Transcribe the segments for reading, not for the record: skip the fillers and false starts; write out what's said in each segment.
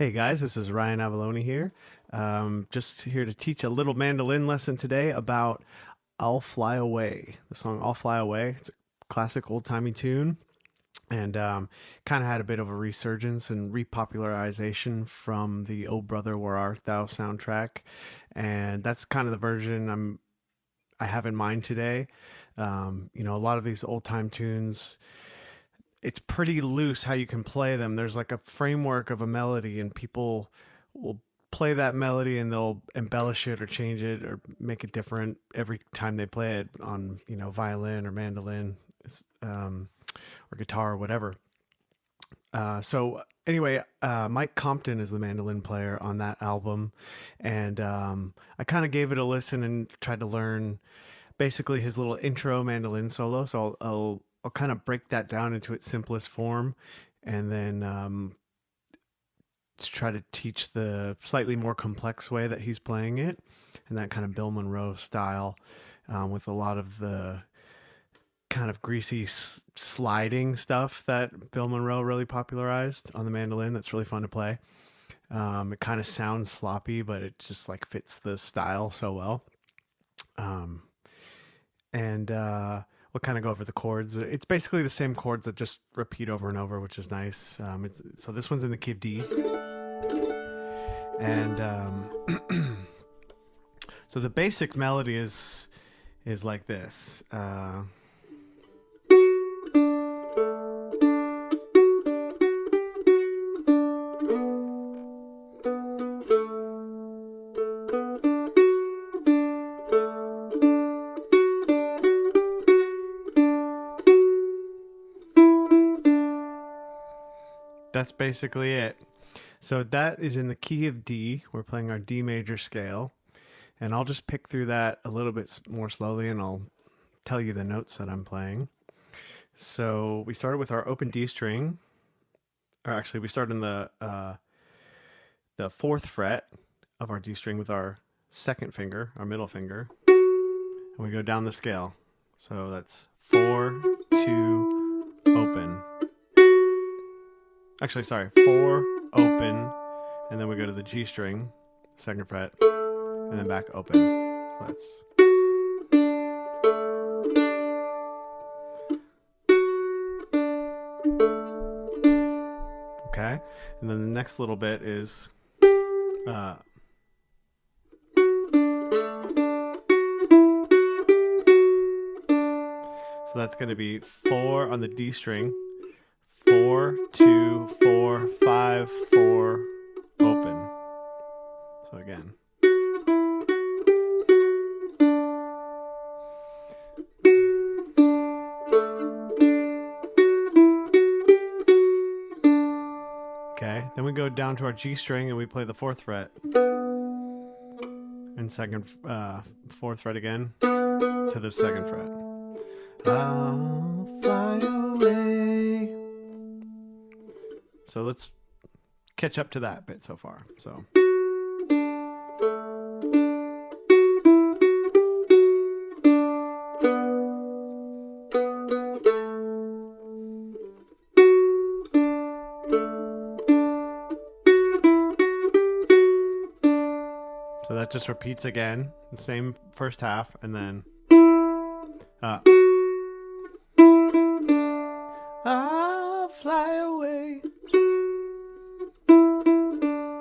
Hey guys, this is Ryan Avellone here. Just here to teach a little mandolin lesson today about I'll Fly Away. The song I'll Fly Away. It's a classic old timey tune and kind of had a bit of a resurgence and repopularization from the Oh Brother Where Art Thou soundtrack. And that's kind of the version I have in mind today. A lot of these old time tunes, it's pretty loose how you can play them. There's like a framework of a melody, and people will play that melody and they'll embellish it or change it or make it different every time they play it on, violin or mandolin, or guitar or whatever. So anyway, Mike Compton is the mandolin player on that album, and I kind of gave it a listen and tried to learn basically his little intro mandolin solo. So I'll kind of break that down into its simplest form, and then to try to teach the slightly more complex way that he's playing it, and that kind of Bill Monroe style, with a lot of the kind of greasy sliding stuff that Bill Monroe really popularized on the mandolin. That's really fun to play. It kind of sounds sloppy, but it just like fits the style so well. And we'll kind of go over the chords. It's basically the same chords that just repeat over and over, which is nice. So this one's in the key of D. And so the basic melody is like this. That's basically it. So that is in the key of D. We're playing our D major scale. And I'll just pick through that a little bit more slowly, and I'll tell you the notes that I'm playing. So we started with our open D string. Or actually, we started in the fourth fret of our D string with our second finger, our middle finger. And we go down the scale. So that's 4, 2, open. Actually, sorry, 4, open, and then we go to the G string, second fret, and then back open. So that's... Okay, and then the next little bit is... so that's going to be 4 on the D string, 4, 2, 4, 5, 4, open. So again. Okay, then we go down to our G string and we play the fourth fret. And fourth fret again to the second fret. I'll fly away. So let's catch up to that bit so far. So that just repeats again, the same first half, and then I'll fly away.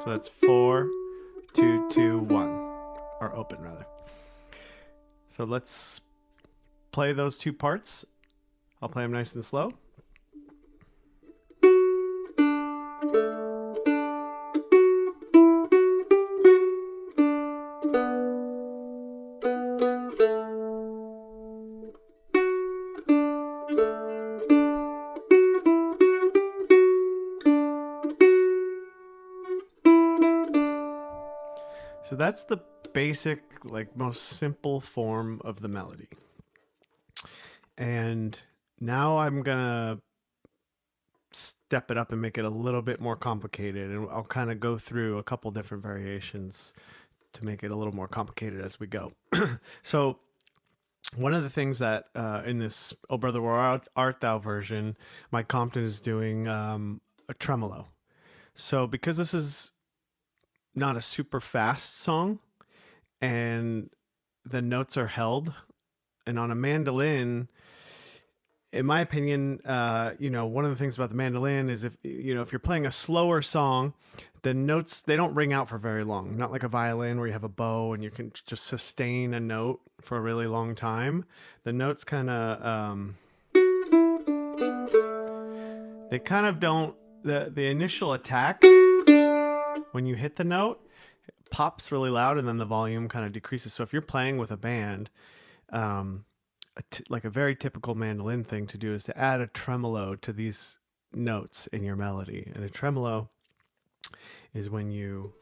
So that's 4, 2, 2, 1, or open rather. So let's play those two parts. I'll play them nice and slow. So that's the basic, like most simple form of the melody. And now I'm gonna step it up and make it a little bit more complicated, and I'll kind of go through a couple different variations to make it a little more complicated as we go. So one of the things that in this Oh Brother Where Art Thou version, Mike Compton is doing a tremolo. So because this is not a super fast song and the notes are held, and on a mandolin, in my opinion, one of the things about the mandolin is if you're playing a slower song, the notes, they don't ring out for very long. Not like a violin where you have a bow and you can just sustain a note for a really long time. The notes they kind of don't, the initial attack when you hit the note, it pops really loud and then the volume kind of decreases. So if you're playing with a band, like a very typical mandolin thing to do is to add a tremolo to these notes in your melody. And a tremolo is when you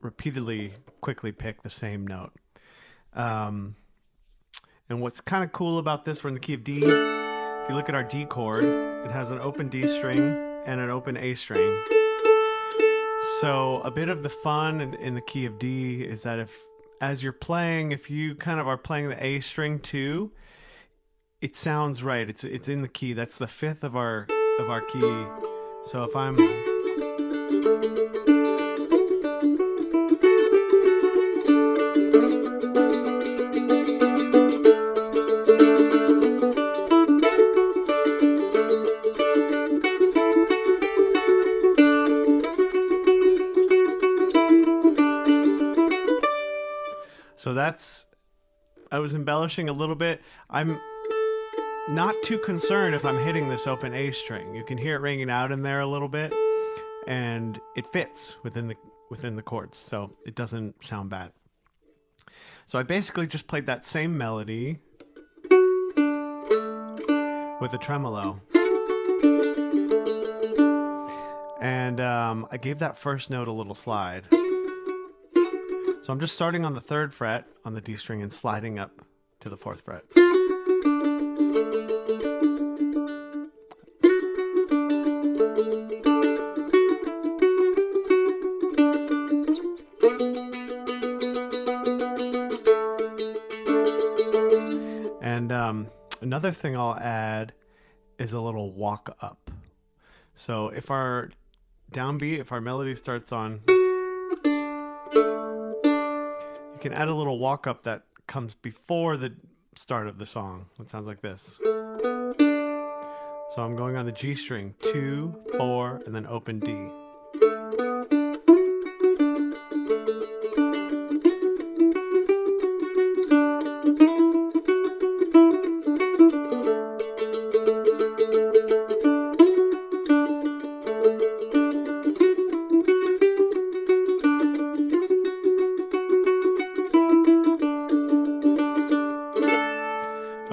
repeatedly quickly pick the same note. And what's kind of cool about this, we're in the key of D. If you look at our D chord, it has an open D string and an open A string. So a bit of the fun in the key of D is that as you're playing, if you kind of are playing the A string too, it sounds right. It's in the key. That's the fifth of our key. So if I'm I was embellishing a little bit. I'm not too concerned if I'm hitting this open A string. You can hear it ringing out in there a little bit, and it fits within the chords, so it doesn't sound bad. So I basically just played that same melody with a tremolo. And I gave that first note a little slide. So I'm just starting on the 3rd fret on the D string and sliding up to the 4th fret. And another thing I'll add is a little walk up. So if our downbeat, if our melody starts on, you can add a little walk up that comes before the start of the song. It sounds like this. So I'm going on the G string, 2, 4, and then open D.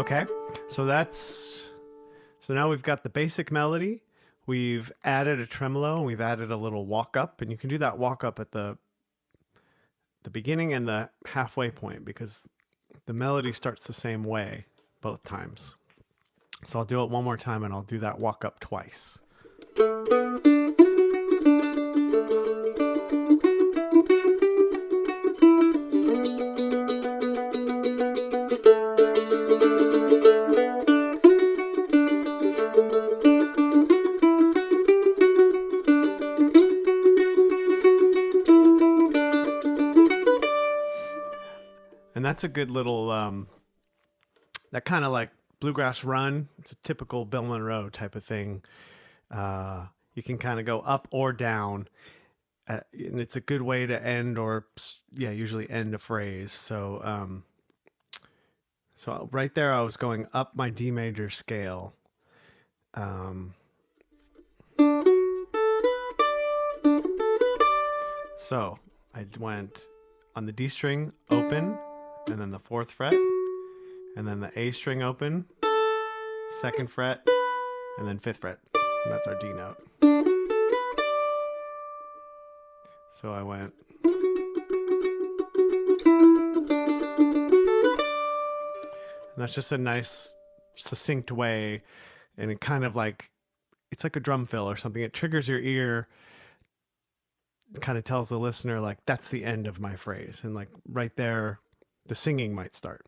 Okay, so now we've got the basic melody. We've added a tremolo, and we've added a little walk up, and you can do that walk up at the beginning and the halfway point because the melody starts the same way both times. So I'll do it one more time, and I'll do that walk up twice. And that's a good little, that kind of like Bluegrass Run. It's a typical Bill Monroe type of thing. You can kind of go up or down, and it's a good way to end usually end a phrase. So, so right there, I was going up my D major scale. So I went on the D string open, and then the 4th fret, and then the A string open, 2nd fret, and then 5th fret. And that's our D note. So I went. And that's just a nice, succinct way, and it kind of like, it's like a drum fill or something. It triggers your ear, kind of tells the listener, like, that's the end of my phrase. And like right there, the singing might start.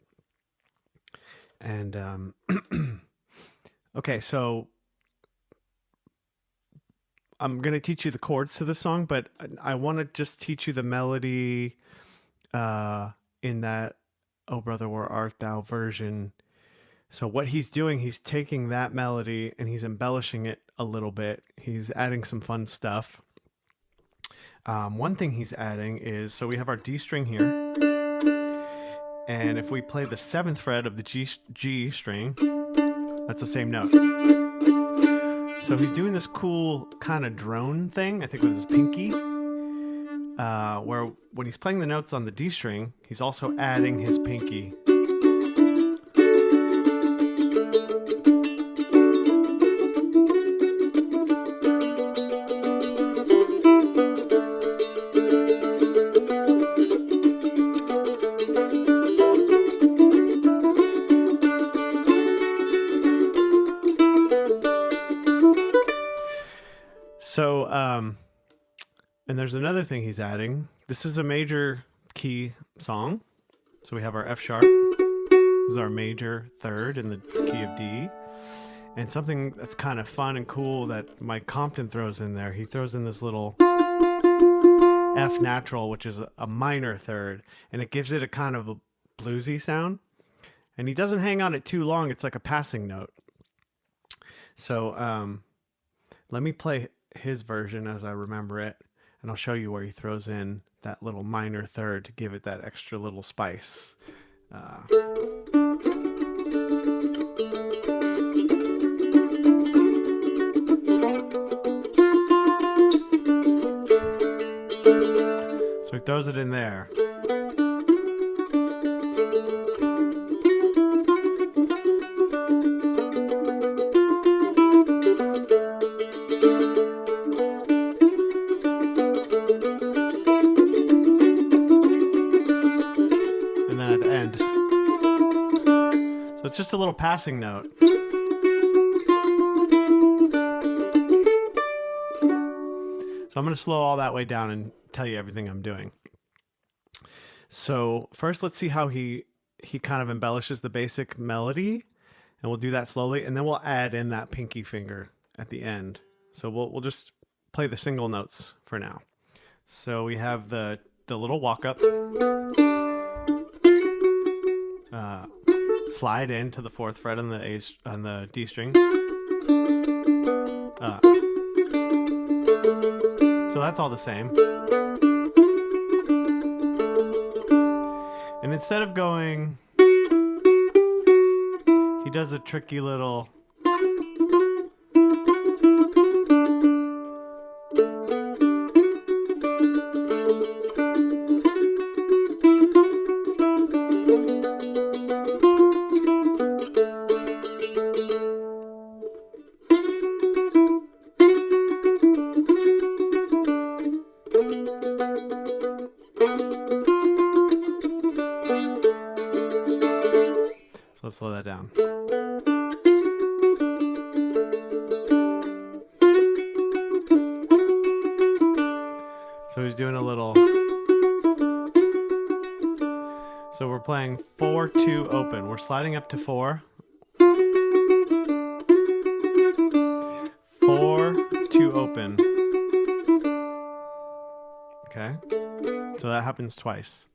And okay, so I'm going to teach you the chords to the song, but I want to just teach you the melody in that "Oh Brother, Where Art Thou" version. So what he's doing, he's taking that melody and he's embellishing it a little bit. He's adding some fun stuff. One thing he's adding is, so we have our D string here, and if we play the 7th fret of the G string, that's the same note. So he's doing this cool kind of drone thing, I think with his pinky, where when he's playing the notes on the D string, he's also adding his pinky. So, and there's another thing he's adding. This is a major key song. So we have our F sharp. This is our major 3rd in the key of D. And something that's kind of fun and cool that Mike Compton throws in there, he throws in this little F natural, which is a minor 3rd, and it gives it a kind of a bluesy sound. And he doesn't hang on it too long. It's like a passing note. So let me play his version as I remember it, and I'll show you where he throws in that little minor 3rd to give it that extra little spice. So he throws it in there. So it's just a little passing note. So I'm going to slow all that way down and tell you everything I'm doing. So first, let's see how he kind of embellishes the basic melody, and we'll do that slowly, and then we'll add in that pinky finger at the end. So we'll just play the single notes for now. So we have the little walk up. Slide into the 4th fret on the D string. So that's all the same. And instead of going, he does a tricky little let's slow that down. So he's doing a little. So we're playing 4-2 open. We're sliding up to 4. 4-2 open. Okay. So that happens twice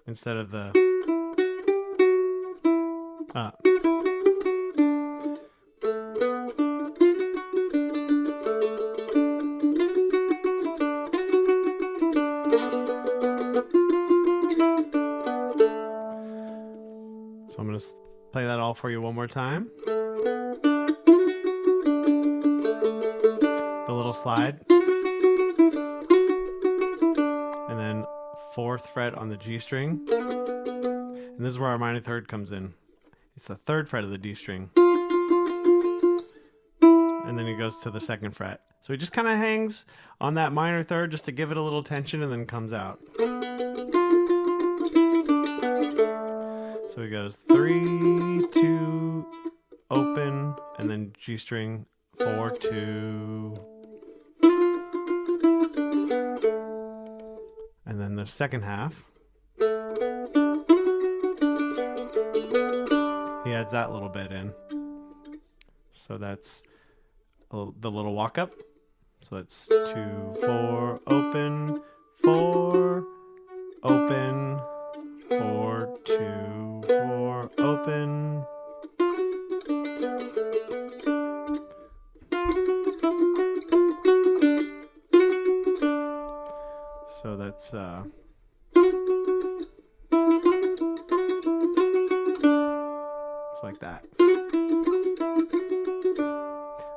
instead of the So I'm going to play that all for you one more time. The little slide. And then 4th fret on the G string. And this is where our minor 3rd comes in. It's the 3rd fret of the D string. And then he goes to the 2nd fret. So he just kind of hangs on that minor 3rd just to give it a little tension, and then comes out. So he goes 3-2 open, and then G string 4-2. And then the second half, he adds that little bit in. So that's the little walk up. So that's 2, 4, open, 4, open, 4, 2, 4, open. So that's it's like that.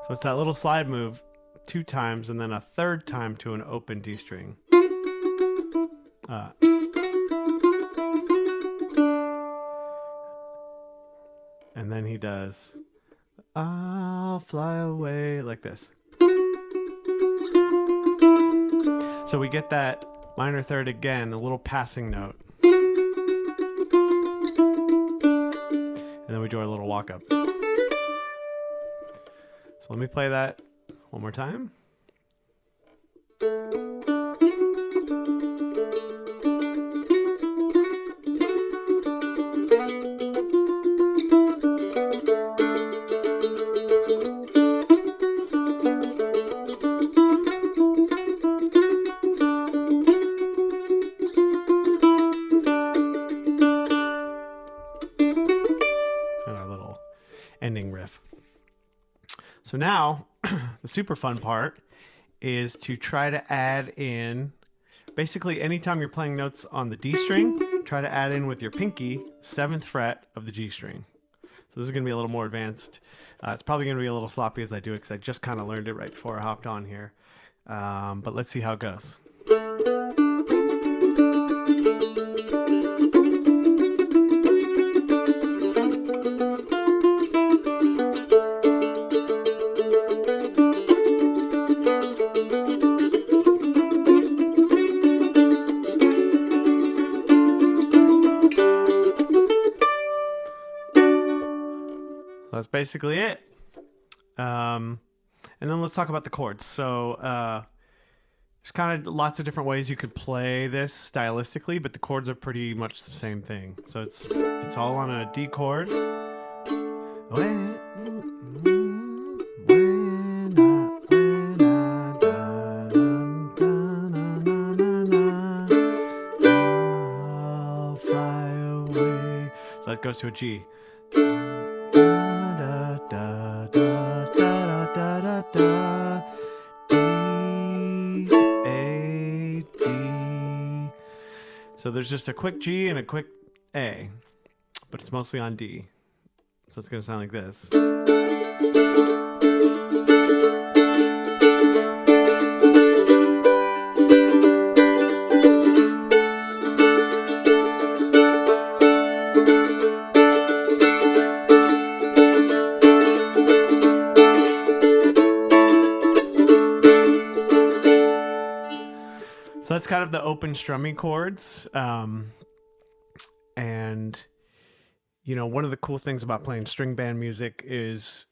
So it's that little slide move 2 times and then a 3rd time to an open D string. And then he does I'll fly away like this. So we get that minor 3rd again, a little passing note. And then we do our little walk up. So let me play that one more time. Ending riff. So now the super fun part is to try to add in, basically anytime you're playing notes on the D string, try to add in with your pinky 7th fret of the G string. So this is going to be a little more advanced. It's probably going to be a little sloppy as I do it because I just kind of learned it right before I hopped on here. But let's see how it goes. That's basically it. And then let's talk about the chords. So there's kind of lots of different ways you could play this stylistically, but the chords are pretty much the same thing. So it's all on a D chord. I'll fly away. So that goes to a G. So there's just a quick G and a quick A, but it's mostly on D. So it's going to sound like this. So that's kind of the open strummy chords. And, you know, one of the cool things about playing string band music is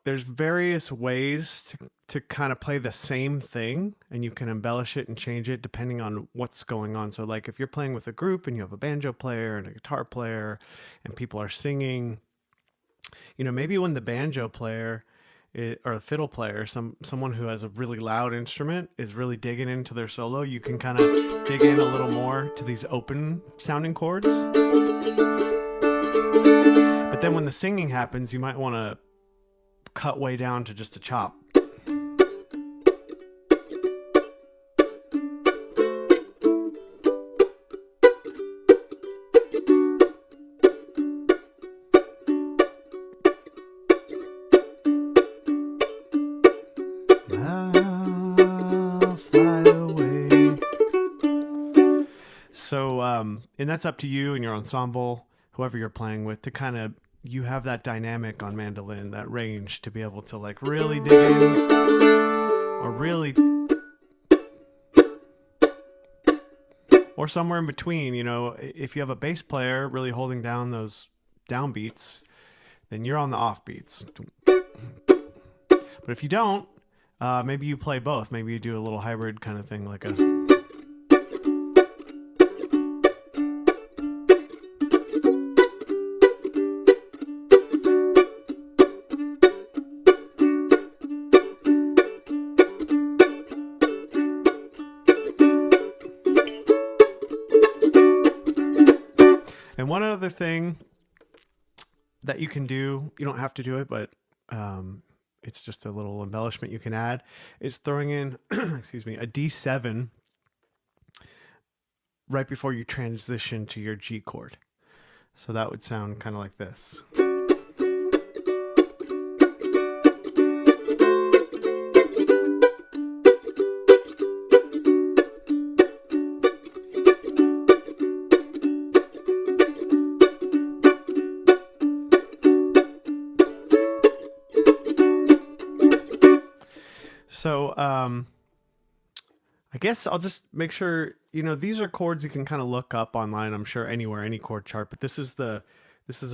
there's various ways to kind of play the same thing, and you can embellish it and change it depending on what's going on. So like if you're playing with a group and you have a banjo player and a guitar player and people are singing, you know, maybe when the banjo player or a fiddle player, someone who has a really loud instrument is really digging into their solo, you can kind of dig in a little more to these open sounding chords. But then when the singing happens, you might want to cut way down to just a chop. So, and that's up to you and your ensemble, whoever you're playing with, to kind of, you have that dynamic on mandolin, that range to be able to like really dig in or really, or somewhere in between. You know, if you have a bass player really holding down those downbeats, then you're on the offbeats. But if you don't, maybe you play both. Maybe you do a little hybrid kind of thing, like a... And one other thing that you can do, you don't have to do it, but it's just a little embellishment you can add, is throwing in, excuse me, a D7 right before you transition to your G chord. So that would sound kind of like this. So I guess I'll just make sure, these are chords you can kind of look up online, I'm sure anywhere, any chord chart, but this is a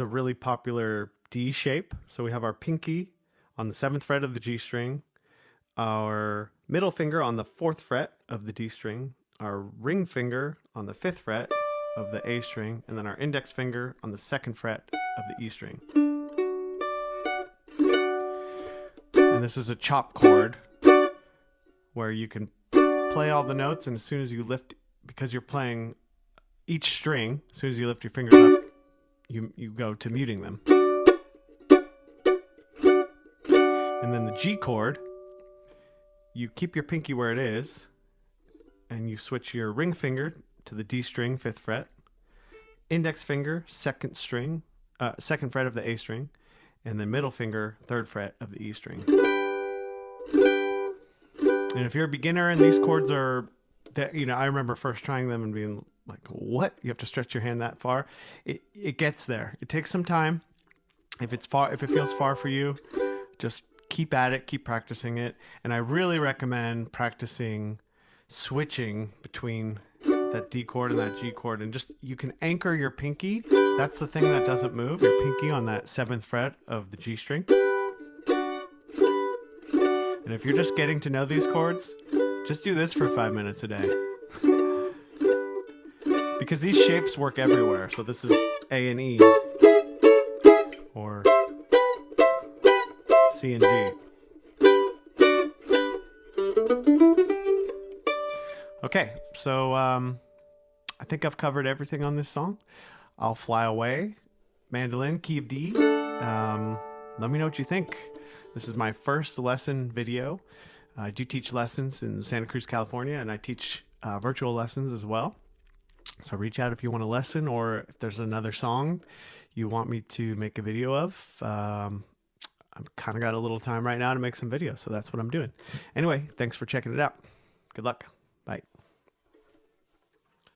really popular D shape. So we have our pinky on the 7th fret of the G string, our middle finger on the 4th fret of the D string, our ring finger on the 5th fret of the A string, and then our index finger on the 2nd fret of the E string. And this is a chop chord where you can play all the notes, and as soon as you lift, because you're playing each string, as soon as you lift your fingers up, you go to muting them. And then the G chord, you keep your pinky where it is, and you switch your ring finger to the D string, 5th fret, index finger, 2nd fret of the A string, and then middle finger, 3rd fret of the E string. And if you're a beginner and these chords are, I remember first trying them and being like, what? You have to stretch your hand that far? It gets there. It takes some time. If it feels far for you, just keep at it, keep practicing it. And I really recommend practicing switching between that D chord and that G chord. And you can anchor your pinky. That's the thing that doesn't move, your pinky on that 7th fret of the G string. And if you're just getting to know these chords, just do this for 5 minutes a day. Because these shapes work everywhere. So this is A and E, or C and G. Okay, so I think I've covered everything on this song. I'll Fly Away, mandolin, key of D. Let me know what you think. This is my first lesson video. I do teach lessons in Santa Cruz, California, and I teach virtual lessons as well. So reach out if you want a lesson, or if there's another song you want me to make a video of. I've kind of got a little time right now to make some videos, so that's what I'm doing. Anyway, thanks for checking it out. Good luck. Bye.